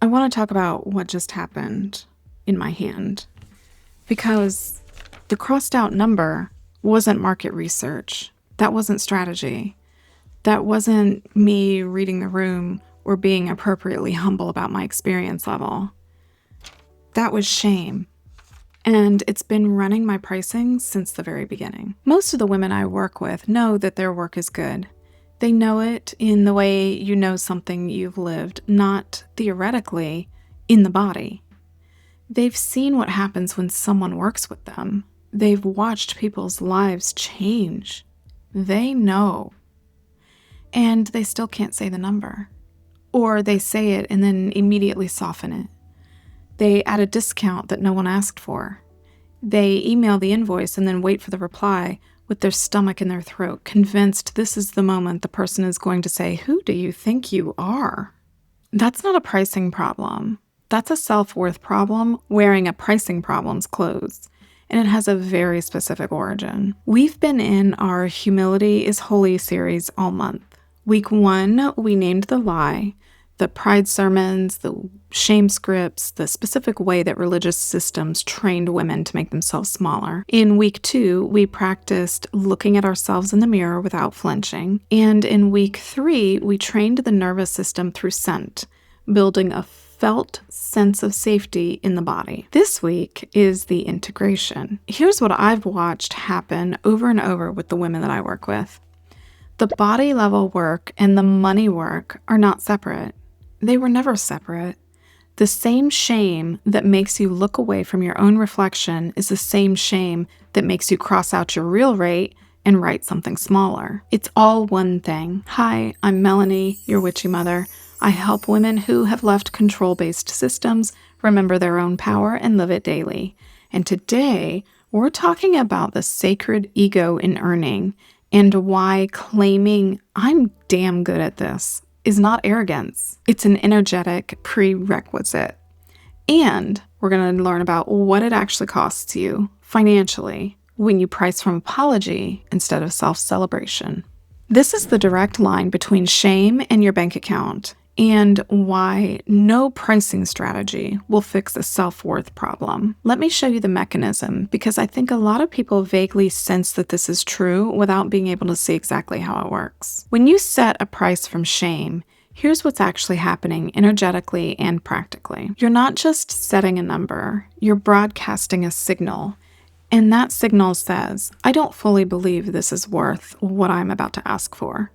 I want to talk about what just happened in my hand because the crossed out number wasn't market research. That wasn't strategy. That wasn't me reading the room or being appropriately humble about my experience level. That was shame. And it's been running my pricing since the very beginning. Most of the women I work with know that their work is good. They know it in the way you know something you've lived, not theoretically in the body. They've seen what happens when someone works with them. They've watched people's lives change. They know. And they still can't say the number. Or they say it and then immediately soften it. They add a discount that no one asked for. They email the invoice and then wait for the reply with their stomach in their throat, convinced this is the moment the person is going to say, "Who do you think you are?" That's not a pricing problem. That's a self-worth problem wearing a pricing problem's clothes. And it has a very specific origin. We've been in our Humility is Holy series all month. Week 1, we named the lie, the pride sermons, the shame scripts, the specific way that religious systems trained women to make themselves smaller. In week 2, we practiced looking at ourselves in the mirror without flinching. And in week 3, we trained the nervous system through scent, building a felt sense of safety in the body. This week is the integration. Here's what I've watched happen over and over with the women that I work with. The body level work and the money work are not separate. They were never separate. The same shame that makes you look away from your own reflection is the same shame that makes you cross out your real rate and write something smaller. It's all one thing. Hi, I'm Melanie, your witchy mother. I help women who have left control-based systems remember their own power and live it daily. And today, we're talking about the sacred ego in earning and why claiming "I'm damn good at this" is not arrogance. It's an energetic prerequisite. And we're going to learn about what it actually costs you financially when you price from apology instead of self-celebration. This is the direct line between shame and your bank account, and why no pricing strategy will fix a self-worth problem. Let me show you the mechanism, because I think a lot of people vaguely sense that this is true without being able to see exactly how it works. When you set a price from shame, here's what's actually happening energetically and practically. You're not just setting a number, you're broadcasting a signal. And that signal says, "I don't fully believe this is worth what I'm about to ask for."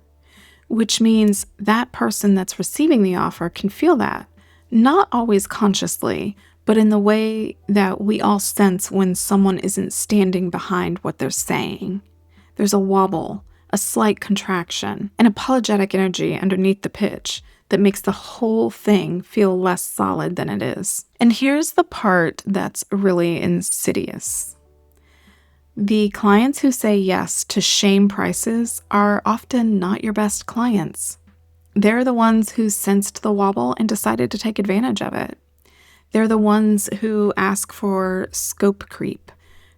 Which means that person that's receiving the offer can feel that, not always consciously, but in the way that we all sense when someone isn't standing behind what they're saying. There's a wobble, a slight contraction, an apologetic energy underneath the pitch that makes the whole thing feel less solid than it is. And here's the part that's really insidious. The clients who say yes to shame prices are often not your best clients. They're the ones who sensed the wobble and decided to take advantage of it. They're the ones who ask for scope creep,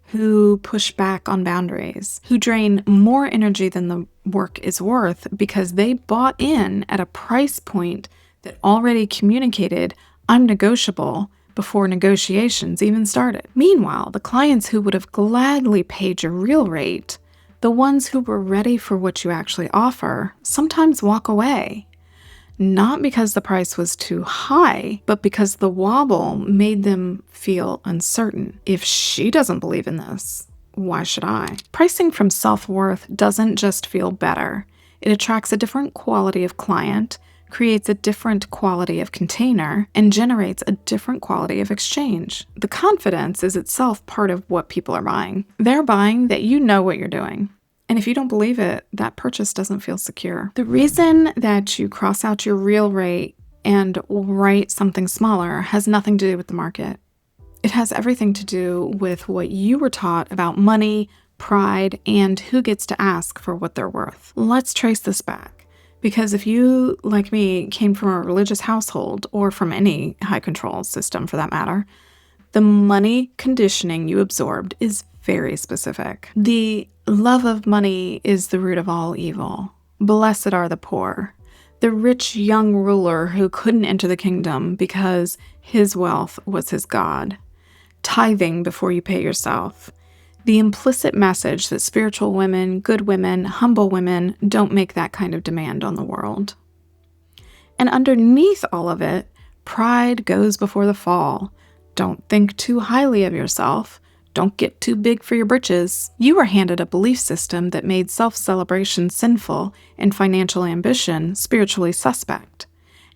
who push back on boundaries, who drain more energy than the work is worth because they bought in at a price point that already communicated, "I'm negotiable," before negotiations even started. Meanwhile, the clients who would have gladly paid your real rate, the ones who were ready for what you actually offer, sometimes walk away. Not because the price was too high, but because the wobble made them feel uncertain. If she doesn't believe in this, why should I? Pricing from self-worth doesn't just feel better. It attracts a different quality of client, creates a different quality of container, and generates a different quality of exchange. The confidence is itself part of what people are buying. They're buying that you know what you're doing. And if you don't believe it, that purchase doesn't feel secure. The reason that you cross out your real rate and write something smaller has nothing to do with the market. It has everything to do with what you were taught about money, pride, and who gets to ask for what they're worth. Let's trace this back. Because if you, like me, came from a religious household, or from any high control system for that matter, the money conditioning you absorbed is very specific. The love of money is the root of all evil. Blessed are the poor. The rich young ruler who couldn't enter the kingdom because his wealth was his God. Tithing before you pay yourself. The implicit message that spiritual women, good women, humble women don't make that kind of demand on the world. And underneath all of it, pride goes before the fall. Don't think too highly of yourself. Don't get too big for your britches. You were handed a belief system that made self-celebration sinful and financial ambition spiritually suspect.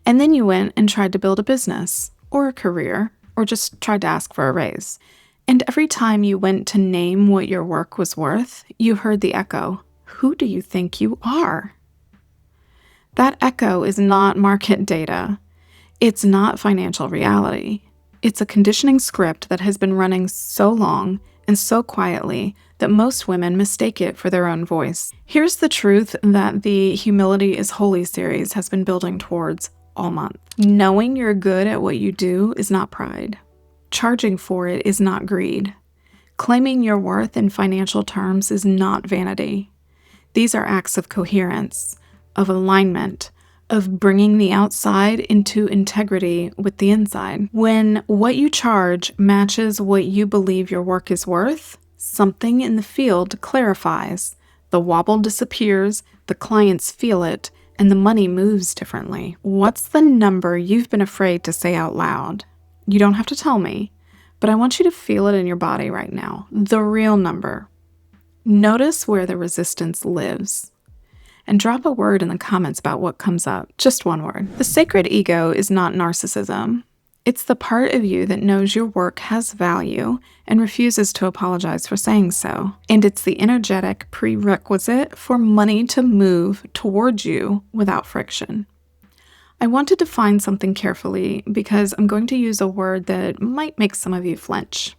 And then you went and tried to build a business, or a career, or just tried to ask for a raise. And every time you went to name what your work was worth, you heard the echo, "Who do you think you are?" That echo is not market data. It's not financial reality. It's a conditioning script that has been running so long and so quietly that most women mistake it for their own voice. Here's the truth that the Humility is Holy series has been building towards all month. Knowing you're good at what you do is not pride. Charging for it is not greed. Claiming your worth in financial terms is not vanity. These are acts of coherence, of alignment, of bringing the outside into integrity with the inside. When what you charge matches what you believe your work is worth, something in the field clarifies. The wobble disappears, the clients feel it, and the money moves differently. What's the number you've been afraid to say out loud? You don't have to tell me, but I want you to feel it in your body right now. The real number. Notice where the resistance lives. And drop a word in the comments about what comes up. Just one word. The sacred ego is not narcissism. It's the part of you that knows your work has value and refuses to apologize for saying so. And it's the energetic prerequisite for money to move towards you without friction. I want to define something carefully because I'm going to use a word that might make some of you flinch.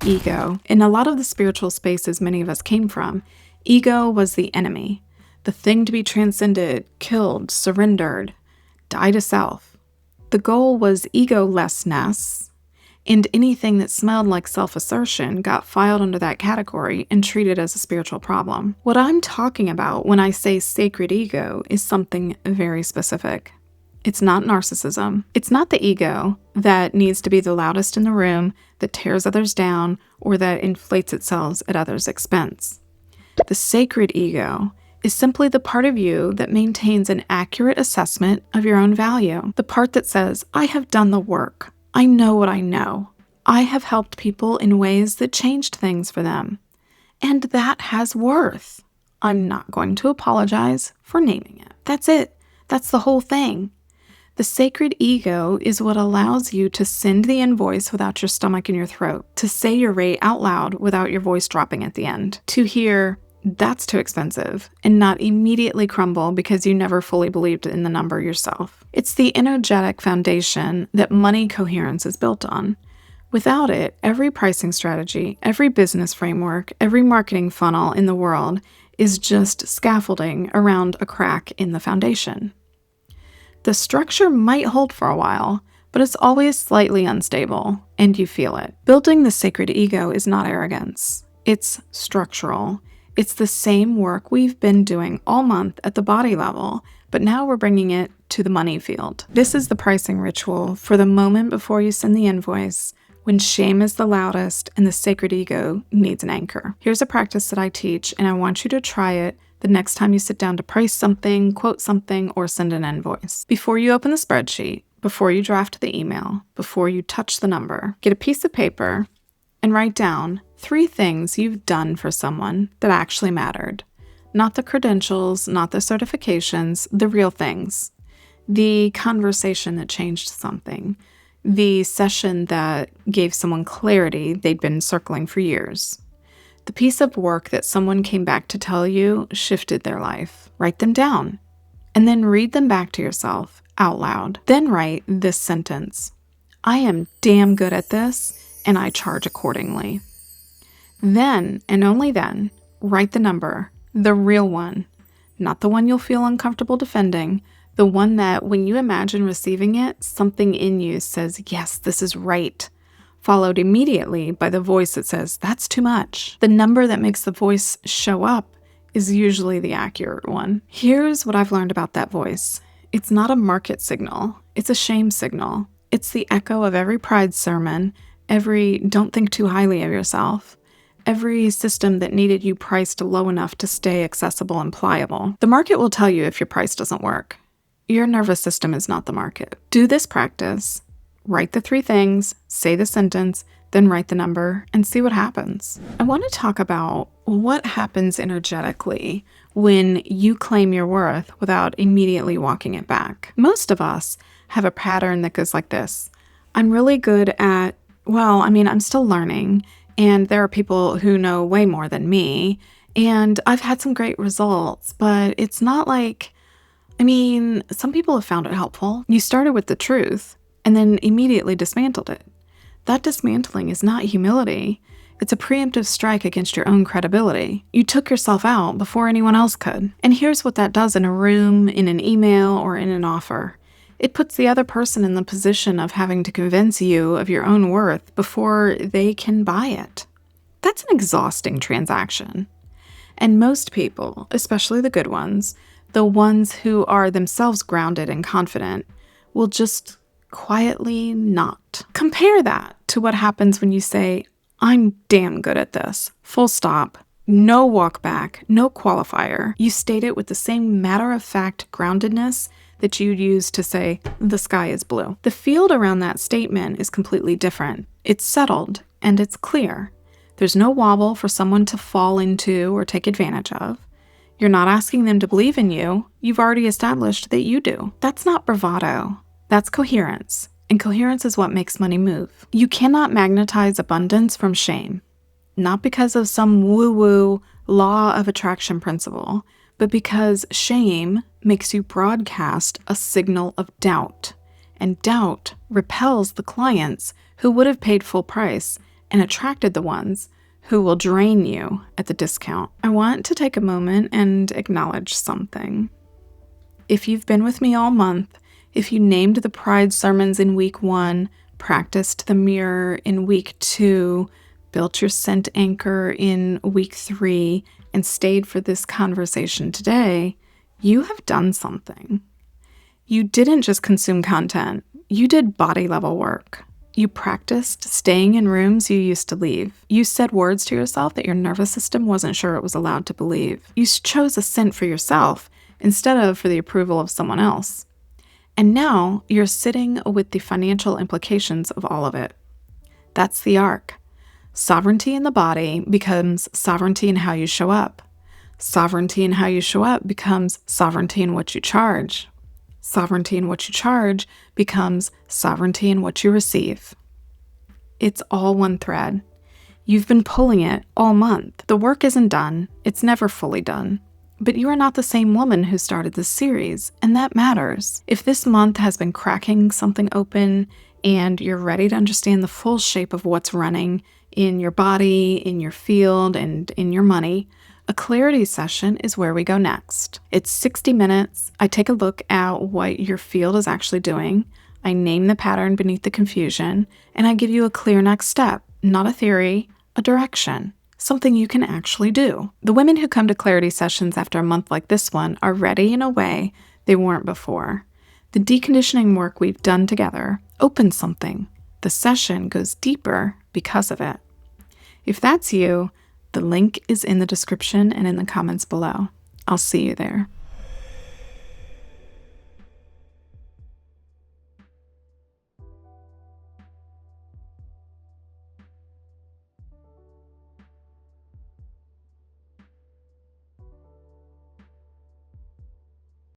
Ego. In a lot of the spiritual spaces many of us came from, ego was the enemy. The thing to be transcended, killed, surrendered, die to self. The goal was egolessness, and anything that smelled like self-assertion got filed under that category and treated as a spiritual problem. What I'm talking about when I say sacred ego is something very specific. It's not narcissism. It's not the ego that needs to be the loudest in the room, that tears others down, or that inflates itself at others' expense. The sacred ego is simply the part of you that maintains an accurate assessment of your own value. The part that says, I have done the work. I know what I know. I have helped people in ways that changed things for them. And that has worth. I'm not going to apologize for naming it. That's it. That's the whole thing. The sacred ego is what allows you to send the invoice without your stomach in your throat, to say your rate out loud without your voice dropping at the end, to hear, that's too expensive, and not immediately crumble because you never fully believed in the number yourself. It's the energetic foundation that money coherence is built on. Without it, every pricing strategy, every business framework, every marketing funnel in the world is just scaffolding around a crack in the foundation. The structure might hold for a while, but it's always slightly unstable, and you feel it. Building the sacred ego is not arrogance. It's structural. It's the same work we've been doing all month at the body level, but now we're bringing it to the money field. This is the pricing ritual for the moment before you send the invoice, when shame is the loudest and the sacred ego needs an anchor. Here's a practice that I teach, and I want you to try it the next time you sit down to price something, quote something, or send an invoice. Before you open the spreadsheet, before you draft the email, before you touch the number, get a piece of paper and write down 3 things you've done for someone that actually mattered. Not the credentials, not the certifications, the real things. The conversation that changed something. The session that gave someone clarity they'd been circling for years. The piece of work that someone came back to tell you shifted their life. Write them down. And then read them back to yourself out loud. Then write this sentence. I am damn good at this, and I charge accordingly. Then, and only then, write the number, the real one, not the one you'll feel uncomfortable defending, the one that when you imagine receiving it, something in you says, yes, this is right, followed immediately by the voice that says, that's too much. The number that makes the voice show up is usually the accurate one. Here's what I've learned about that voice. It's not a market signal. It's a shame signal. It's the echo of every pride sermon, every don't think too highly of yourself, every system that needed you priced low enough to stay accessible and pliable. The market will tell you if your price doesn't work. Your nervous system is not the market. Do this practice. Write the 3 things, say the sentence, then write the number, and see what happens. I want to talk about what happens energetically when you claim your worth without immediately walking it back. Most of us have a pattern that goes like this. I'm really good at, I'm still learning, and there are people who know way more than me, and I've had some great results, but it's not like, some people have found it helpful. You started with the truth and then immediately dismantled it. That dismantling is not humility. It's a preemptive strike against your own credibility. You took yourself out before anyone else could. And here's what that does in a room, in an email, or in an offer. It puts the other person in the position of having to convince you of your own worth before they can buy it. That's an exhausting transaction. And most people, especially the good ones, the ones who are themselves grounded and confident, will just quietly not. Compare that to what happens when you say, I'm damn good at this. Full stop. No walk back, no qualifier. You state it with the same matter-of-fact groundedness that you'd use to say, the sky is blue. The field around that statement is completely different. It's settled and it's clear. There's no wobble for someone to fall into or take advantage of. You're not asking them to believe in you. You've already established that you do. That's not bravado. That's coherence. And coherence is what makes money move. You cannot magnetize abundance from shame. Not because of some woo-woo law of attraction principle, but because shame makes you broadcast a signal of doubt. And doubt repels the clients who would have paid full price and attracted the ones who will drain you at the discount. I want to take a moment and acknowledge something. If you've been with me all month, if you named the pride sermons in week 1, practiced the mirror in week 2, built your scent anchor in week 3, and stayed for this conversation today, you have done something. You didn't just consume content. You did body level work. You practiced staying in rooms you used to leave. You said words to yourself that your nervous system wasn't sure it was allowed to believe. You chose a scent for yourself instead of for the approval of someone else. And now you're sitting with the financial implications of all of it. That's the arc. Sovereignty in the body becomes sovereignty in how you show up. Sovereignty in how you show up becomes sovereignty in what you charge. Sovereignty in what you charge becomes sovereignty in what you receive. It's all one thread. You've been pulling it all month. The work isn't done. It's never fully done. But you are not the same woman who started this series, and that matters. If this month has been cracking something open and you're ready to understand the full shape of what's running in your body, in your field, and in your money, a clarity session is where we go next. It's 60 minutes. I take a look at what your field is actually doing. I name the pattern beneath the confusion, and I give you a clear next step, not a theory, a direction. Something you can actually do. The women who come to clarity sessions after a month like this one are ready in a way they weren't before. The deconditioning work we've done together opens something. The session goes deeper because of it. If that's you, the link is in the description and in the comments below. I'll see you there.